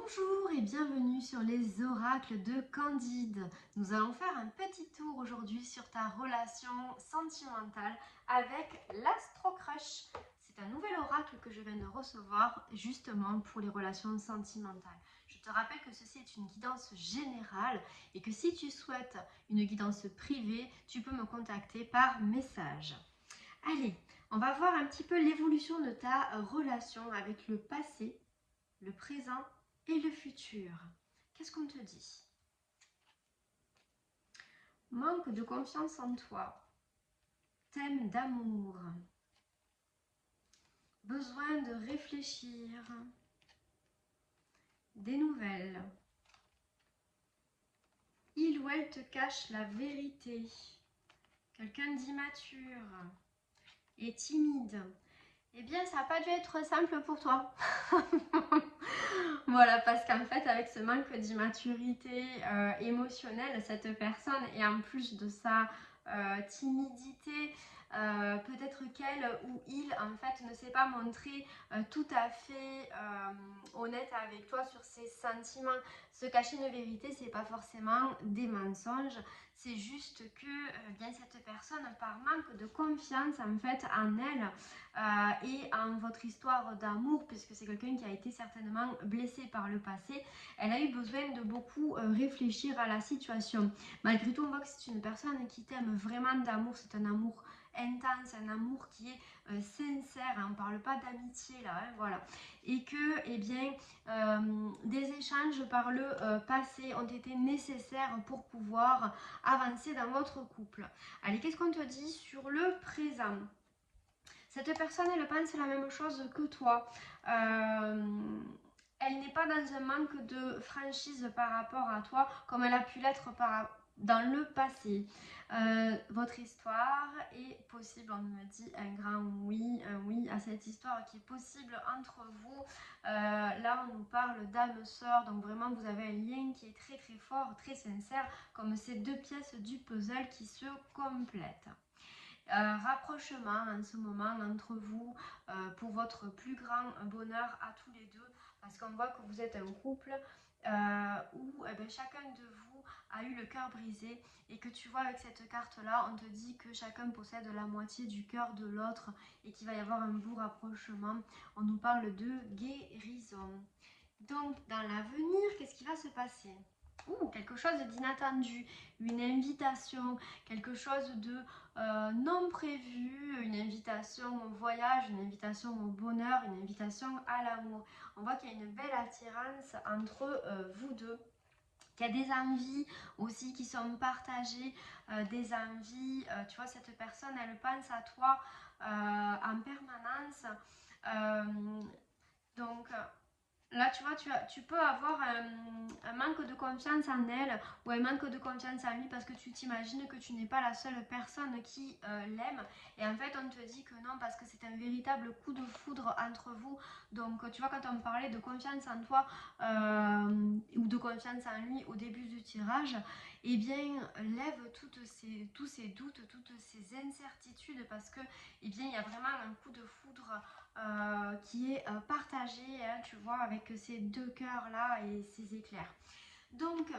Bonjour et bienvenue sur les oracles de Candide. Nous allons faire un petit tour aujourd'hui sur ta relation sentimentale avec l'Astro-Crush. C'est un nouvel oracle que je viens de recevoir justement pour les relations sentimentales. Je te rappelle que ceci est une guidance générale et que si tu souhaites une guidance privée, tu peux me contacter par message. Allez, on va voir un petit peu l'évolution de ta relation avec le passé, le présent et le futur. Qu'est-ce qu'on te dit? Manque de confiance en toi. Thème d'amour. Besoin de réfléchir. Des nouvelles. Il ou elle te cache la vérité. Quelqu'un d'immature et timide. Eh bien, ça n'a pas dû être simple pour toi. Voilà, parce qu'en fait, avec ce manque d'immaturité émotionnelle, cette personne, et en plus de sa timidité, peut-être qu'elle ou il, en fait, ne s'est pas montré tout à fait honnête avec toi sur ses sentiments. Se cacher une vérité, c'est pas forcément des mensonges, c'est juste que bien cette personne, par manque de confiance en fait en elle, et en votre histoire d'amour, puisque c'est quelqu'un qui a été certainement blessé par le passé, elle a eu besoin de beaucoup réfléchir à la situation. Malgré tout, on voit que c'est une personne qui t'aime vraiment d'amour, c'est un amour intense, un amour qui est sincère, hein, on ne parle pas d'amitié là, hein, voilà. Et que, eh bien, des échanges par le passé ont été nécessaires pour pouvoir avancer dans votre couple. Allez, qu'est-ce qu'on te dit sur le présent? Cette personne, elle pense la même chose que toi. Elle n'est pas dans un manque de franchise par rapport à toi, comme elle a pu l'être dans le passé. Votre histoire est possible, on me dit un grand oui, un oui à cette histoire qui est possible entre vous. Là, on nous parle d'âme sœur, donc vraiment, vous avez un lien qui est très très fort, très sincère, comme ces deux pièces du puzzle qui se complètent. Rapprochement en ce moment entre vous pour votre plus grand bonheur à tous les deux, parce qu'on voit que vous êtes un couple où chacun de vous a eu le cœur brisé, et que tu vois avec cette carte là, on te dit que chacun possède la moitié du cœur de l'autre et qu'il va y avoir un beau rapprochement. On nous parle de guérison. Donc dans l'avenir, qu'est-ce qui va se passer? Quelque chose d'inattendu, une invitation, quelque chose de non prévu, une invitation au voyage, une invitation au bonheur, une invitation à l'amour. On voit qu'il y a une belle attirance entre vous deux, qu'il y a des envies aussi qui sont partagées, des envies, tu vois, cette personne, elle pense à toi en permanence. Donc, là, tu vois, tu peux avoir un manque de confiance en elle ou un manque de confiance en lui parce que tu t'imagines que tu n'es pas la seule personne qui l'aime. Et en fait, on te dit que non, parce que c'est un véritable coup de foudre entre vous. Donc, tu vois, quand on parlait de confiance en toi ou de confiance en lui au début du tirage, eh bien, lève tous ces doutes, toutes ces incertitudes parce que, eh bien, il y a vraiment un coup de foudre qui est partagé, hein, tu vois, avec ces deux cœurs là et ces éclairs. Donc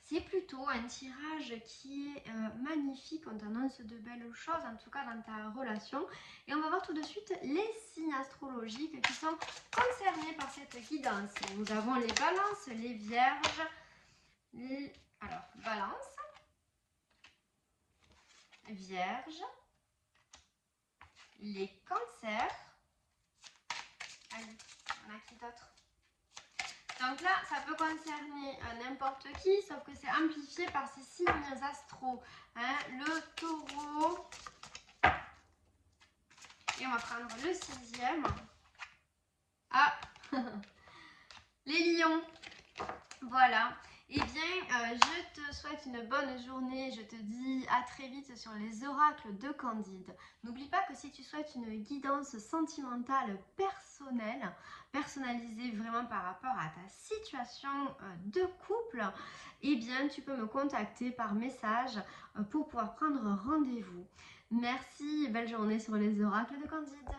c'est plutôt un tirage qui est magnifique, on t'annonce de belles choses, en tout cas dans ta relation. Et on va voir tout de suite les signes astrologiques qui sont concernés par cette guidance. Nous avons les balances, les vierges, alors balance, vierge, les cancers. Allez, on a qui d'autre? Donc là, ça peut concerner n'importe qui, sauf que c'est amplifié par ces signes astro. Hein, le taureau. Et on va prendre le 6e. Ah, les lions. Voilà. Eh bien, je te souhaite une bonne journée. Je te dis à très vite sur les oracles de Candide. N'oublie pas que si tu souhaites une guidance sentimentale personnelle, personnalisée vraiment par rapport à ta situation de couple, eh bien, tu peux me contacter par message pour pouvoir prendre rendez-vous. Merci et belle journée sur les oracles de Candide.